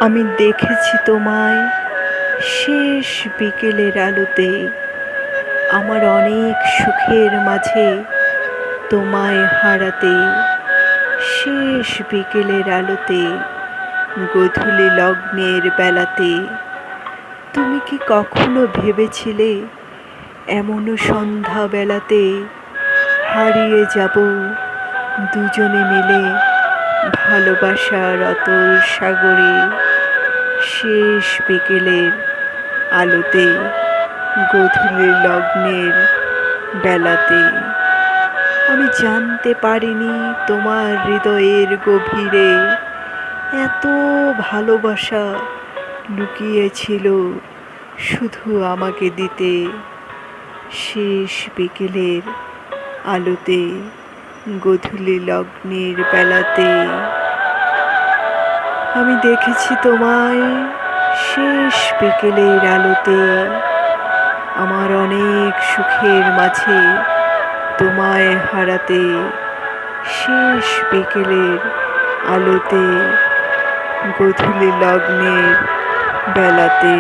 আমি দেখেছি তোমায় শেষ বিকেলের আলোতে, আমার অনেক সুখের মাঝে তোমায় হারাতে। শেষ বিকেলের আলোতে, গোধূলি লগ্নের বেলাতে। তুমি কি কখনো ভেবেছিলে এমনও সন্ধ্যা বেলাতে হারিয়ে যাব দুজনে মিলে ভালোবাসার অতল সাগরে? শেষ বিকেলের আলোতে, গোধূলি লগ্নের বেলাতে। আমি জানতে পারিনি তোমার হৃদয়ের গভীরে এত ভালোবাসা লুকিয়েছিল শুধু আমাকে দিতে। শেষ বিকেলের আলোতে, গোধূলি লগ্নের বেলাতে। আমি দেখেছি তোমায় শেষ বিকেলের আলোতে, আমার অনেক সুখের মাঝে তোমায় হারাতে। শেষ বিকেলের আলোতে, গোধূলি লগ্নের বেলাতে।